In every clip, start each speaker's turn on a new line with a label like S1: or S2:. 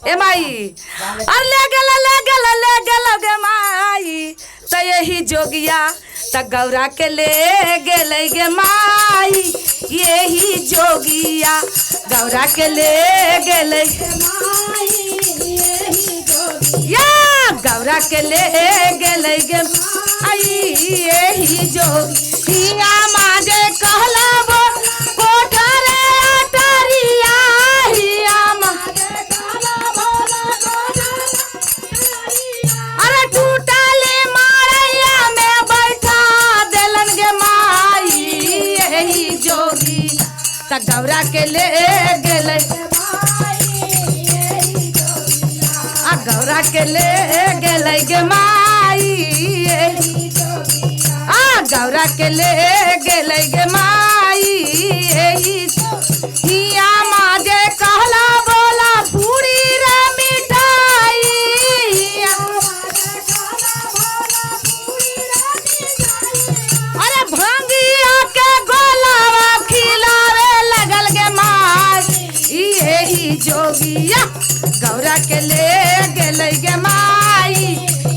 S1: ए माई अरे ले गेल गे माई तो यही जोगिया त गौरा के ले गेल गे माई यही जोगिया गौरा के ले गेल या गौरा के ले गेल गे माई यही जोगिया माजे कहला वो कोठरे अटरिया हिया माजे कहला बोला अरे टूटले मारैया में बैठा देलन गे माई यही जोगी त गौरा के ले गेल आ गौरा के ले गेल गे माई आ गौरा के ले गेल गे माई हिया माजे कहला बोला पूरी रे मिठाई अरे भंगिया के गोलावा खिलावे लगल गे माई यही जोगिया गौरा के ले गेल गे माई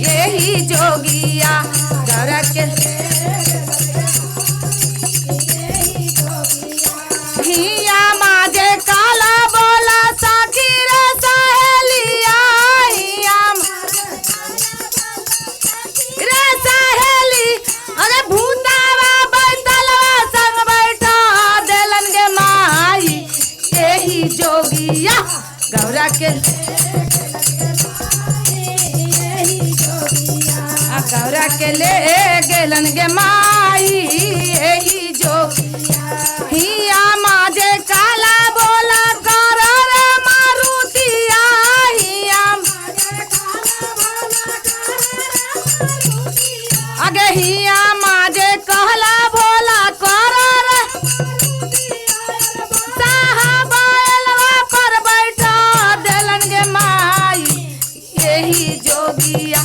S1: यही जोगिया गौरा के हिया माजे काला बोला साकी रे सहेलिया हिया रे सहेली अरे भूतावा बैतलवा संग बैठा देलन गे माई यही जोगिया गौरा के आ गौरा के ले गेलन गे माई यही जोगिया हिया माजे काला बोला कर रे मारुतिया हिया आगे हिया माजे कहला बोला कर रे साहबलवा पर बैठा देलन गे माई यही जोगिया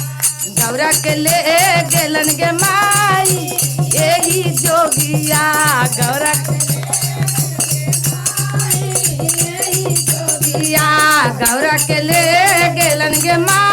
S1: गौरा के ले गेलन गे माई यही जोगिया गौरा गौरा के ले गेलन गे माई